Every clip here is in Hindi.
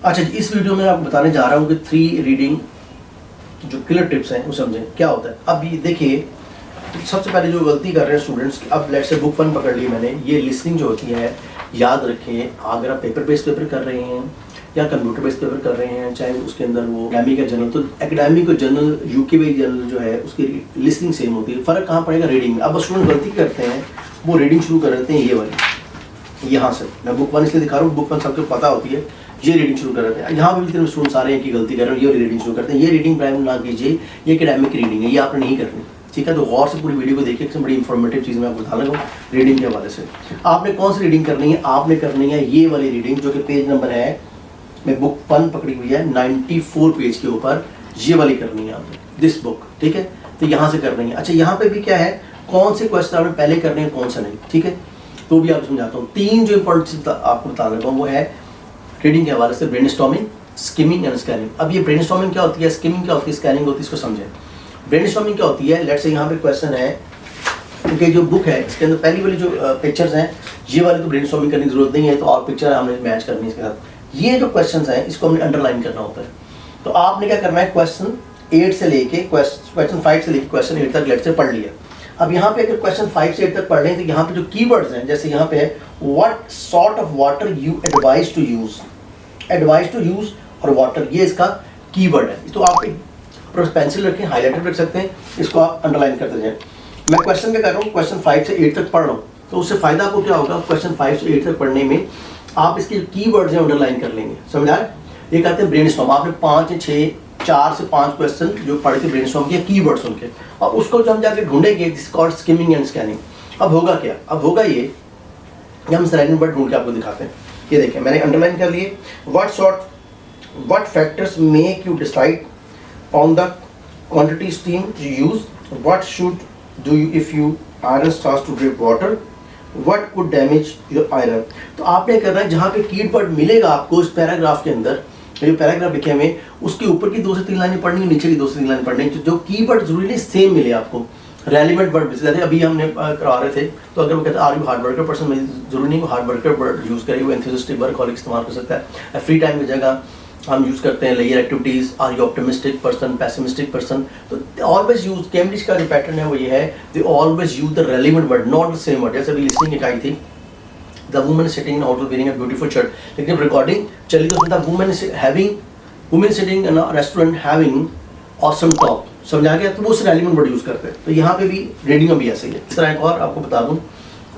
अच्छा, इस वीडियो में आपको बताने जा रहा हूँ कि 3 रीडिंग जो किलर टिप्स हैं वो समझें क्या होता है। अब ये देखिए, सबसे पहले जो गलती कर रहे हैं स्टूडेंट्स, अब लेट्स से बुक 1 पकड़ ली मैंने, ये लिसनिंग जो होती है याद रखें, अगर आप पेपर बेस्ड पेपर कर रहे हैं या कंप्यूटर बेस्ड पेपर कर रहे हैं, चाहे उसके अंदर वो एकेडमिक का जनरल, तो एकेडमिक और जनरल यूके वाइज जनरल जो है उसकी लिसनिंग सेम होती है। फ़र्क कहाँ पड़ेगा? रीडिंग में। अब स्टूडेंट गलती करते हैं, वो रीडिंग शुरू कर देते हैं ये वाली, यहाँ से मैं बुक 1 इसलिए दिखा रहा हूँ, बुक 1 सबको पता होती है, ये रीडिंग शुरू कर देते हैं। यहाँ पे भी स्टूडेंट सारे एक ही गलती कर रहे हैं, ये रीडिंग शुरू करते हैं। ये रीडिंग प्राइम ना कीजिए, ये एकेडमिक रीडिंग है, ये आपने नहीं करनी, ठीक है। तो गौर से पूरी वीडियो को देखिए, इसमें बड़ी इंफॉर्मेटिव चीज़ मैं आपको बता लगा रीडिंग के हवाले से। आपने कौन सी रीडिंग करनी है? आपने करनी है ये वाली रीडिंग, जो कि पेज नंबर है, मैं बुक 1 पकड़ी हुई है 94 पेज के ऊपर, ये वाली करनी है आपने, दिस बुक, ठीक है। तो यहाँ से करनी है। अच्छा, यहाँ पे भी क्या है, कौन से क्वेश्चन आपने पहले करने हैं, कौन सा नहीं, ठीक है। तो भी आप समझाता हूँ। 3 जो इंपॉर्टेंट चीज़ आपको बता लगा वो है रीडिंग के हवाले से, ब्रेनस्टॉर्मिंग, स्किमिंग एंड स्कैनिंग। अब ये ब्रेनस्टॉर्मिंग क्या होती है, स्किमिंग क्या होती है, स्कैनिंग होती है, इसको समझें। ब्रेनस्टॉर्मिंग क्या होती है, लेट्स से यहाँ पे क्वेश्चन है, क्योंकि जो बुक है इसके अंदर पहली वाली जो पिक्चर्स हैं, ये वाली तो ब्रेनस्टॉर्मिंग करने की जरूरत नहीं है, तो और पिक्चर हमने मैच करनी है इसके साथ। ये जो क्वेश्चंस हैं इसको हमने अंडरलाइन करना होता है। तो आपने क्या करना है, क्वेश्चन 8 से लेके क्वेश्चन 5 से लेके क्वेश्चन 8 तक लेट्स से पढ़ लिया। अब यहाँ पे अगर क्वेश्चन 5 से 8 तक पढ़ लें तो यहाँ पे जो कीवर्ड्स हैं, जैसे यहाँ पे है what sort of water you advise to use, advise to use और वाटर, ये इसका कीवर्ड है। तो आप एक पेंसिल रखें, हाईलाइटर रख सकते हैं, इसको आप अंडरलाइन करते जाएं। मैं क्वेश्चन क्या कर रहा हूँ, क्वेश्चन 5 से 8 तक पढ़ रहा हूँ, तो उससे फायदा आपको क्या होगा, क्वेश्चन 5 से 8 तक पढ़ने में आप इसके जो कीवर्ड्स हैं अंडरलाइन कर लेंगे, समझ आ रहा है। ये कहते हैं ब्रेनस्टॉर्म। आपने 4 से 5 क्वेश्चन जो पढ़े थे ब्रेनस्टॉर्म किया, कीवर्ड्स उनके, और उसको जब हम जाके ढूंढेंगे, this called skimming and scanning. अब होगा क्या, अब होगा ये हम सिलेक्ट वर्ड ढूंढ के आपको दिखाते हैं। ये देखें, मैंने अंडरलाइन कर लिए, what factors make you decide on the quantity steam you use, what should do you if you iron starts to drip water, what could damage your iron। तो आपने करना है, जहाँ पे कीवर्ड मिलेगा आपको इस पैराग्राफ के अंदर, जो पैराग्राफ लिखे हुए उसके ऊपर की 2 से 3 लाइनें पढ़नी, नीचे की 2 से 3 लाइनें पढ़नी, जो कीवर्ड जरूरी नहीं सेम मिले आपको, रेलिवेंट वर्ड। जैसे अभी हमने करा रहे थे, तो अगर वो कहते हैं are you hard worker person, जरूरी नहीं वो हार्ड वर्कर वर्ड यूज़ करे, वो एंथुसियास्टिक वर्कहॉलिक इस्तेमाल कर सकता है। फ्री टाइम की जगह हम यूज़ करते हैं layer activities, are you optimistic person, pessimistic person. तो ऑलवेज यूज, कैम्ब्रिज का जो पैटर्न है वो ये है, they always use the relevant word, not the same word. जैसे अभी लिसनिंग एक आई थी, the woman sitting in hotel wearing a beautiful shirt, लेकिन रिकॉर्डिंग चली तो उसमें था women sitting in a restaurant having awesome top, समझा गया। तो वो उस रेलिवेंट वर्ड यूज़ करते हैं। तो यहाँ पे भी रीडिंग में भी ऐसे ही है। इस तरह एक और आपको बता दूँ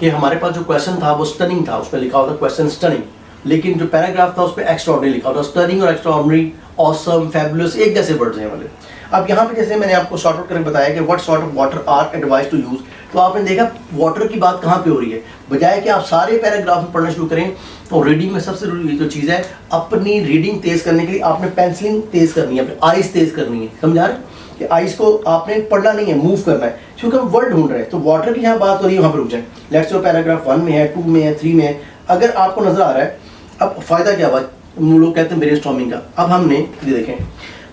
कि हमारे पास जो क्वेश्चन था वो स्टनिंग था, उस पर लिखा होता क्वेश्चन स्टनिंग, लेकिन जो पैराग्राफ था उस पर एक्स्ट्राऑर्डिनरी लिखा होता। स्टनिंग और एक्स्ट्राऑर्डिनरी, ऑसम, फैबुलस एक जैसे वर्ड्स हैं वाले। अब यहाँ पे जैसे मैंने आपको शॉर्ट आउट करके बताया कि what sort of water are advise to use, तो आपने देखा वाटर की बात कहाँ पे हो रही है, बजाय कि आप सारे पैराग्राफ में पढ़ना शुरू करें। तो रीडिंग में सबसे जरूरी जो चीज़ है, अपनी रीडिंग तेज करने के लिए आपने पेंसिलिंग तेज करनी है, अपनी आइज तेज करनी है, समझा रहे कि आइज को आपने पढ़ना नहीं है, मूव करना है, क्योंकि हम वर्ड ढूंढ रहे हैं। तो वाटर की यहाँ बात हो रही है, वहाँ पर रुक जाए। लेट्स से पैराग्राफ 1 में है, 2 में है, 3 में है, अगर आपको नजर आ रहा है। अब फायदा क्या हुआ, लोग कहते हैं ब्रेनस्टॉर्मिंग का। अब हमने ये देखें,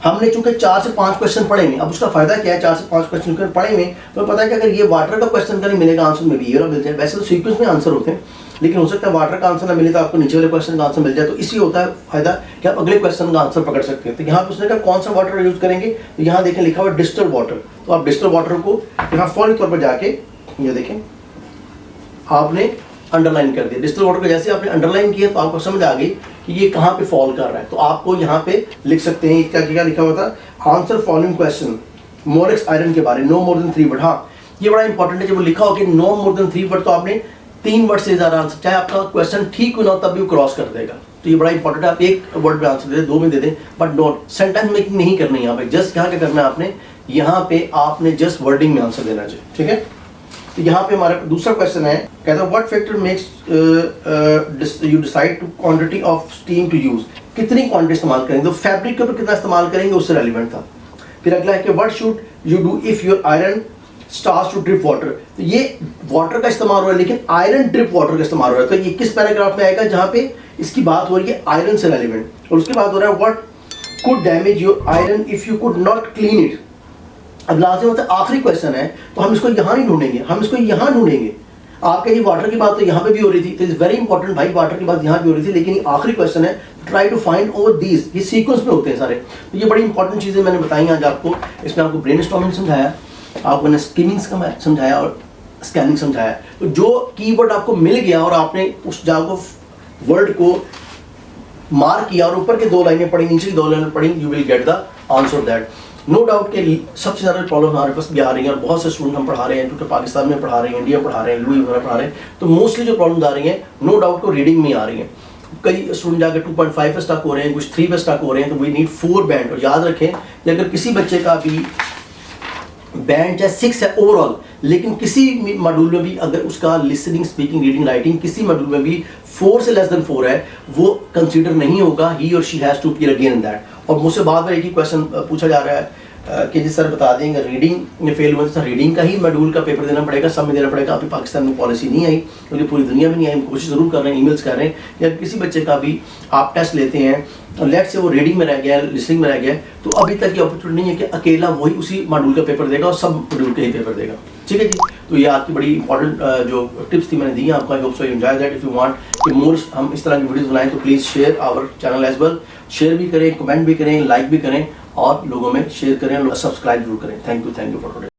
हमने चूंकि 4 से 5 क्वेश्चन पढ़े हैं, अब उसका फायदा क्या है, 4 से 5 क्वेश्चन पढ़े में, तो पता है कि अगर ये वाटर का क्वेश्चन का नहीं मिलेगा आंसर में भी ये मिल जाए। वैसे तो सीक्वेंस में आंसर होते हैं, लेकिन हो सकता है वाटर का आंसर ना मिले तो आपको नीचे वाले क्वेश्चन का आंसर मिल जाए। तो इसी होता है फायदा कि आप अगले क्वेश्चन का आंसर पकड़ सकते हैं। तो यहाँ पे उसने कहा कौन सा वाटर यूज करेंगे, तो यहाँ देखें लिखा हुआ डिस्टिल्ड वाटर। तो आप डिस्टिल्ड वाटर को यहाँ फौरी तौर पर जाके ये देखें, आपने अंडरलाइन कर दिया। डिस्टिल्ड वाटर को जैसे आपने अंडरलाइन किया तो आपको समझ आ गई कि ये कहाँ पे फॉल कर रहा है। तो आपको यहाँ पे लिख सकते हैं, इसका क्या लिखा हुआ था, आंसर फॉलोइंग क्वेश्चन, मोरेक्स आयरन के बारे, नो मोर देन 3 वर्ड। हाँ, ये बड़ा इंपॉर्टेंट है, जब वो लिखा हो कि नो मोर देन 3 वर्ड, तो आपने 3 वर्ड से ज़्यादा आंसर, चाहे आपका क्वेश्चन ठीक हो ना तब भी वो क्रॉस कर देगा। तो ये बड़ा इंपॉर्टेंट है, आप 1 वर्ड में आंसर दे दें, 2 में दे दें, बट नॉट सेंटेंस मेकिंग नहीं करनी है यहाँ पे। जस्ट यहाँ क्या करना है आपने, यहाँ पे आपने जस्ट वर्डिंग में आंसर देना चाहिए, ठीक है। तो यहाँ पे हमारा दूसरा क्वेश्चन है, कहता है what factor makes you decide to quantity of steam to use, कितनी क्वांटिटी इस्तेमाल करेंगे, तो फैब्रिक के ऊपर कितना इस्तेमाल करेंगे उससे रेलिवेंट था। फिर अगला है कि what should you do if your iron starts to drip water, तो ये वाटर का इस्तेमाल हो रहा है, लेकिन आयरन ड्रिप वाटर का इस्तेमाल हो रहा है। तो ये किस पैराग्राफ में आएगा, जहाँ पे इसकी बात हो रही है आयरन से रेलिवेंट, और उसके बाद हो रहा है what could damage your iron if you could not clean it. अब लास्ट में आखिरी क्वेश्चन है, तो हम इसको यहाँ नहीं ढूंढेंगे, हम इसको यहाँ ढूंढेंगे। आपके ये वाटर की बात तो यहाँ पे भी हो रही थी, तो इज वेरी इंपॉर्टेंट भाई, वाटर की बात यहाँ भी हो रही थी, लेकिन ये आखिरी क्वेश्चन है, try to find over these, ये सीक्वेंस में होते हैं सारे। तो ये बड़ी इंपॉर्टेंट चीज़ें मैंने बताई आज आपको। इसमें आपको ब्रेन स्टॉर्मिंग समझाया, आपको मैंने स्किमिंग समझाया और स्कैनिंग समझाया। तो जो कीवर्ड आपको मिल गया और आपने उस जागो वर्ड को मार्क किया और ऊपर के 2 लाइनें पढ़ी, नीचे की 2 लाइनें पढ़ी, you will get the answer that. No doubt के सबसे ज़्यादा प्रॉब्लम हमारे पास भी आ रही है और बहुत से स्टूडेंट हम पढ़ा रहे हैं, क्योंकि पाकिस्तान में पढ़ा रहे हैं, इंडिया में पढ़ा रहे हैं, यूएई में पढ़ा रहे हैं, तो मोस्टली जो प्रॉब्लम आ रही हैं नो डाउट को रीडिंग में आ रही हैं। कई स्टूडेंट जाकर 2.5 पे स्टक हो रहे हैं, कुछ 3 पे स्टक हो रहे हैं, तो वी नीड 4 बैंड। और याद रखें कि अगर किसी बच्चे का भी बैंड चाहे 6 है ओवरऑल, लेकिन किसी मॉड्यूल में भी अगर उसका लिसनिंग, स्पीकिंग, रीडिंग, राइटिंग किसी मॉड्यूल में भी 4 से लेस देन 4 है, वो कंसीडर नहीं होगा, ही और she has to appear again in that. और मुझसे बाद में एक ही क्वेश्चन पूछा जा रहा है कि जिस सर बता देंगे रीडिंग में फेल हुआ तो रीडिंग का ही मॉड्यूल का पेपर देना पड़ेगा, सब में देना पड़ेगा। अभी पाकिस्तान में पॉलिसी नहीं आई, क्योंकि पूरी दुनिया में नहीं आई। हम कोशिश ज़रूर कर रहे हैं, ईमेल्स कर रहे हैं कि अगर किसी बच्चे का भी आप टेस्ट लेते हैं और लेट से वो रीडिंग में रह गया, लिसनिंग में रह गया, तो अभी तक ये अपॉर्चुनिटी नहीं है कि अकेला वही उसी मॉड्यूल का पेपर देगा और सब मॉड्यूल के ही पेपर देगा। ठीक है जी, तो ये आपकी बड़ी इंपॉर्टेंट जो टिप्स थी मैंने दी हैं आपको। I hope so you enjoy that. If you want कि मोर हम इस तरह की वीडियोस बनाएं तो please share our channel as well. Share भी करें, कमेंट भी करें, लाइक भी करें और लोगों में शेयर करें, सब्सक्राइब जरूर करें। Thank you for today.